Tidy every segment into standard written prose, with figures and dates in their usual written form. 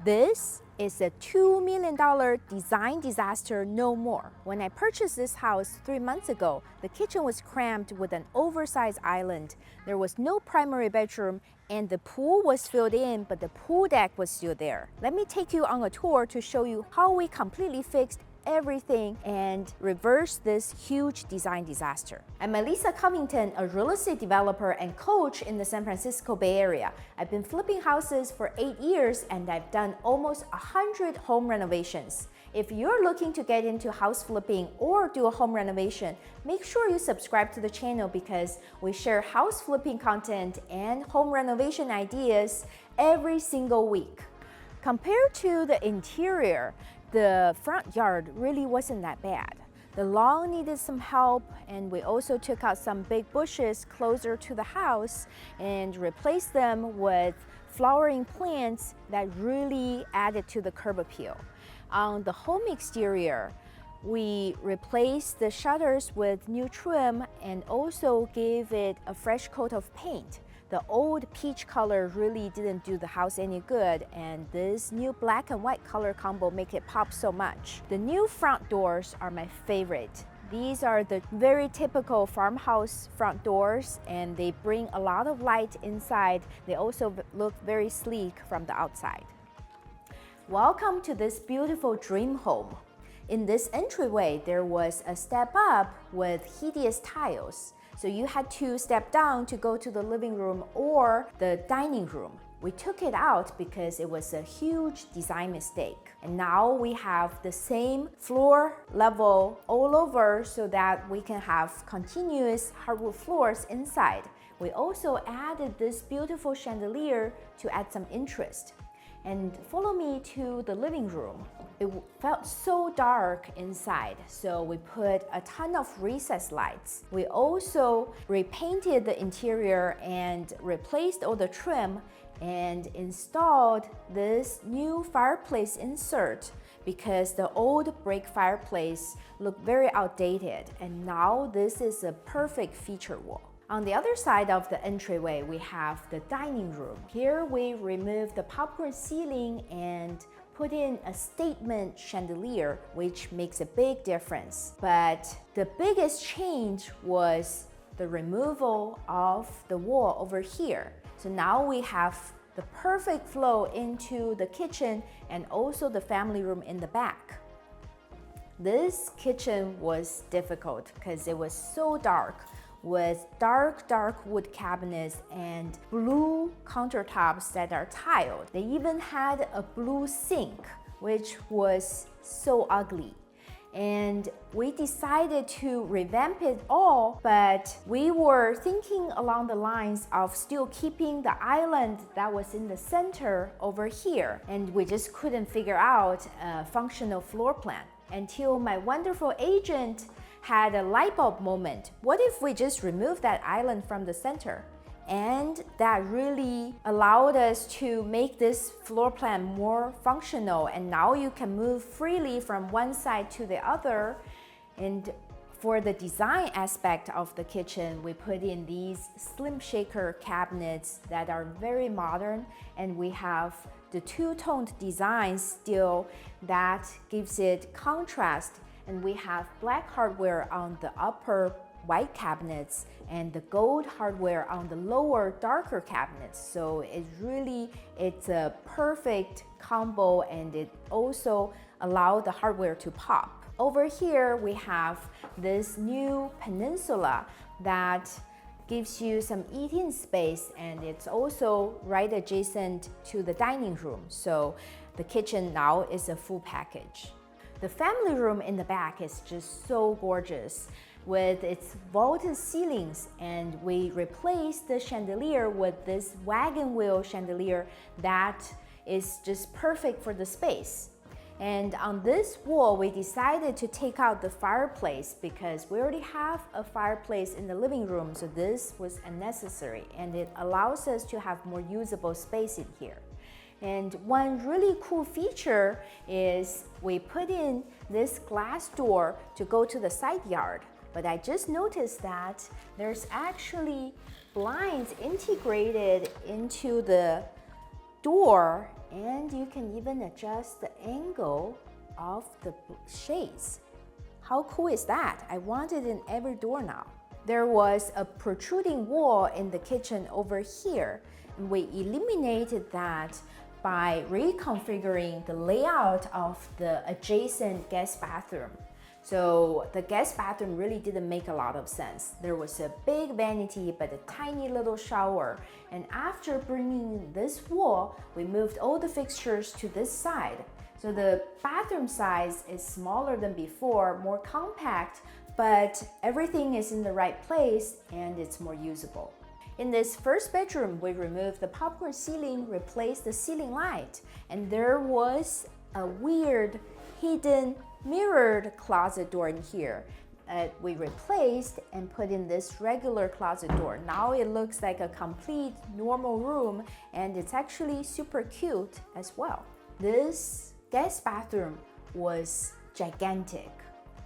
This is a $2 million design disaster no more. When I purchased this house 3 months ago, the kitchen was crammed with an oversized island. There was no primary bedroom and the pool was filled in, but the pool deck was still there. Let me take you on a tour to show you how we completely fixed everything and reverse this huge design disaster. I'm Melissa Covington, a real estate developer and coach in the San Francisco Bay Area. I've been flipping houses for 8 years and I've done almost 100 home renovations. If you're looking to get into house flipping or do a home renovation, make sure you subscribe to the channel because we share house flipping content and home renovation ideas every single week. Compared to the interior, the front yard really wasn't that bad. The lawn needed some help, and we also took out some big bushes closer to the house and replaced them with flowering plants that really added to the curb appeal. On the home exterior, we replaced the shutters with new trim and also gave it a fresh coat of paint. The old peach color really didn't do the house any good, and this new black and white color combo make it pop so much. The new front doors are my favorite. These are the very typical farmhouse front doors, and they bring a lot of light inside. They also look very sleek from the outside. Welcome to this beautiful dream home. In this entryway, there was a step up with hideous tiles. So you had to step down to go to the living room or the dining room. We took it out because it was a huge design mistake. And now we have the same floor level all over so that we can have continuous hardwood floors inside. We also added this beautiful chandelier to add some interest. And follow me to the living room. It felt so dark inside, so we put a ton of recessed lights. We also repainted the interior and replaced all the trim and installed this new fireplace insert because the old brick fireplace looked very outdated, and now this is a perfect feature wall. On the other side of the entryway, we have the dining room. Here we removed the popcorn ceiling and put in a statement chandelier, which makes a big difference. But the biggest change was the removal of the wall over here. So now we have the perfect flow into the kitchen and also the family room in the back. This kitchen was difficult because it was so dark, with dark wood cabinets and blue countertops that are tiled. They even had a blue sink, which was so ugly. And we decided to revamp it all, but we were thinking along the lines of still keeping the island that was in the center over here. And we just couldn't figure out a functional floor plan until my wonderful agent had a light bulb moment. What if we just remove that island from the center? And that really allowed us to make this floor plan more functional, and now you can move freely from one side to the other. And for the design aspect of the kitchen, we put in these slim shaker cabinets that are very modern, and we have the two-toned design still that gives it contrast. And we have black hardware on the upper white cabinets and the gold hardware on the lower darker cabinets. So it's a perfect combo, and it also allows the hardware to pop. Over here we have this new peninsula that gives you some eating space, and it's also right adjacent to the dining room. So the kitchen now is a full package. The family room in the back is just so gorgeous with its vaulted ceilings, and we replaced the chandelier with this wagon wheel chandelier that is just perfect for the space. And on this wall, we decided to take out the fireplace because we already have a fireplace in the living room, so this was unnecessary, and it allows us to have more usable space in here. And one really cool feature is we put in this glass door to go to the side yard. But I just noticed that there's actually blinds integrated into the door and you can even adjust the angle of the shades. How cool is that? I want it in every door now. There was a protruding wall in the kitchen over here. We eliminated that by reconfiguring the layout of the adjacent guest bathroom. So the guest bathroom really didn't make a lot of sense. There was a big vanity but a tiny little shower. And after bringing this wall, we moved all the fixtures to this side. So the bathroom size is smaller than before, more compact, but everything is in the right place and it's more usable. In this first bedroom, we removed the popcorn ceiling, replaced the ceiling light, and there was a weird hidden mirrored closet door in here. We replaced and put in this regular closet door. Now it looks like a complete normal room and it's actually super cute as well. This guest bathroom was gigantic.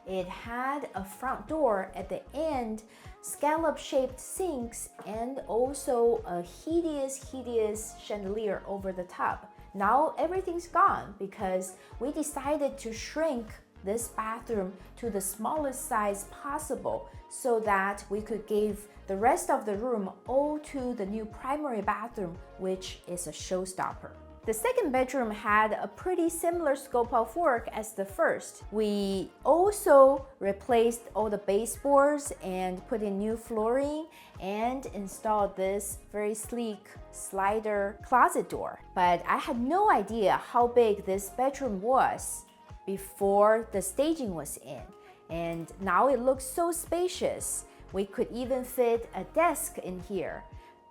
It had a front door at the end, scallop-shaped sinks, and also a hideous chandelier over the tub. Now everything's gone because we decided to shrink this bathroom to the smallest size possible so that we could give the rest of the room all to the new primary bathroom, which is a showstopper. The second bedroom had a pretty similar scope of work as the first. We also replaced all the baseboards and put in new flooring and installed this very sleek slider closet door. But I had no idea how big this bedroom was before the staging was in. And now it looks so spacious. We could even fit a desk in here.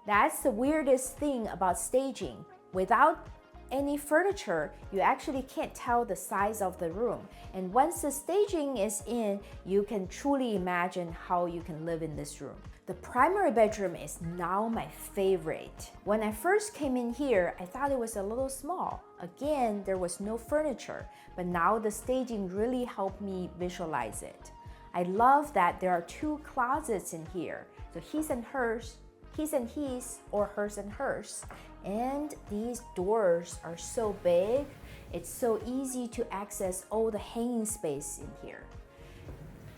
That's the weirdest thing about staging. Without any furniture, you actually can't tell the size of the room. And once the staging is in, you can truly imagine how you can live in this room. The primary bedroom is now my favorite. When I first came in here, I thought it was a little small. Again, there was no furniture, but now the staging really helped me visualize it. I love that there are two closets in here. So his and hers, his and his, or hers and hers. And these doors are so big, it's so easy to access all the hanging space in here.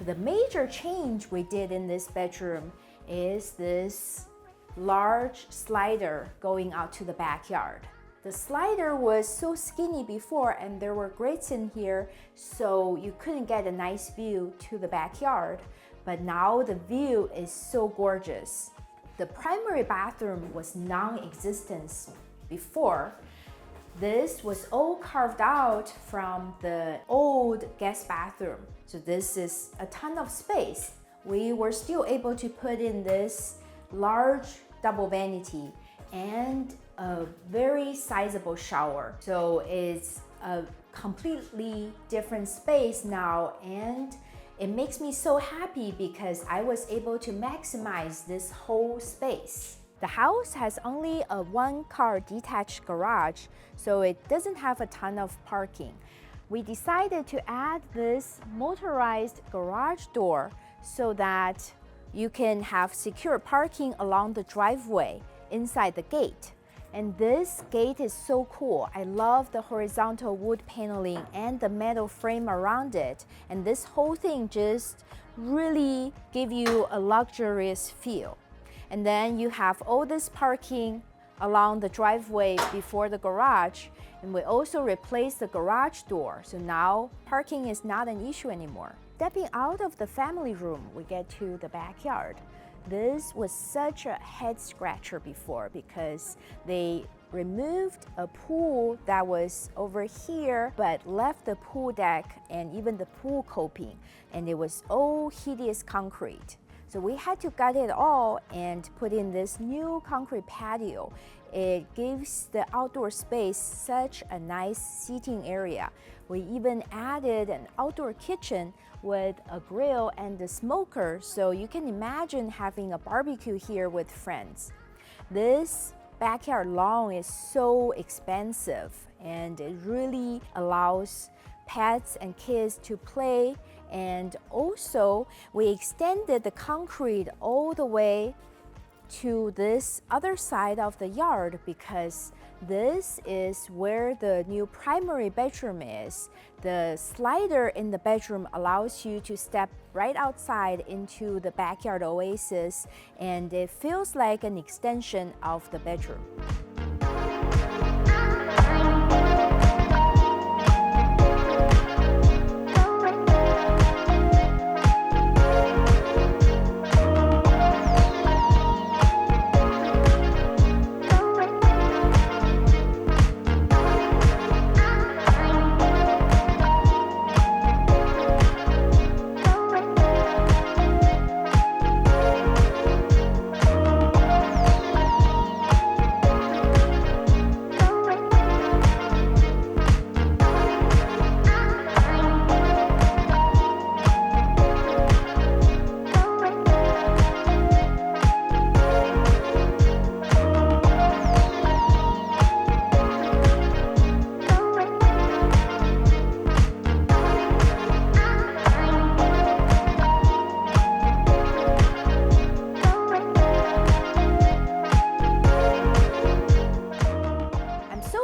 The major change we did in this bedroom is this large slider going out to the backyard. The slider was so skinny before and there were grates in here, so you couldn't get a nice view to the backyard. But now the view is so gorgeous. The primary bathroom was non-existent before. This was all carved out from the old guest bathroom. So this is a ton of space. We were still able to put in this large double vanity and a very sizable shower. So it's a completely different space now, and it makes me so happy because I was able to maximize this whole space. The house has only a one-car detached garage, so it doesn't have a ton of parking. We decided to add this motorized garage door so that you can have secure parking along the driveway inside the gate. And this gate is so cool. I love the horizontal wood paneling and the metal frame around it. And this whole thing just really gives you a luxurious feel. And then you have all this parking along the driveway before the garage. And we also replaced the garage door. So now parking is not an issue anymore. Stepping out of the family room, we get to the backyard. This was such a head scratcher before because they removed a pool that was over here but left the pool deck and even the pool coping, and it was all hideous concrete. So we had to gut it all and put in this new concrete patio. It gives the outdoor space such a nice seating area. We even added an outdoor kitchen with a grill and a smoker, so you can imagine having a barbecue here with friends. This backyard lawn is so expansive and it really allows pets and kids to play. And also we extended the concrete all the way to this other side of the yard because this is where the new primary bedroom is. The slider in the bedroom allows you to step right outside into the backyard oasis, and it feels like an extension of the bedroom.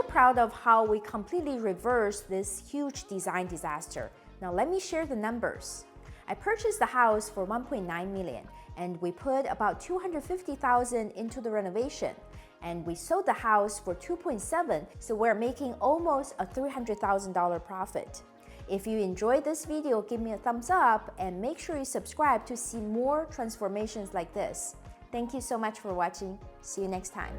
Proud of how we completely reversed this huge design disaster. Now let me share the numbers. I purchased the house for 1.9 million and we put about 250,000 into the renovation, and we sold the house for 2.7, so we're making almost a $300,000 profit. If you enjoyed this video, give me a thumbs up and make sure you subscribe to see more transformations like this. Thank you so much for watching. See you next time.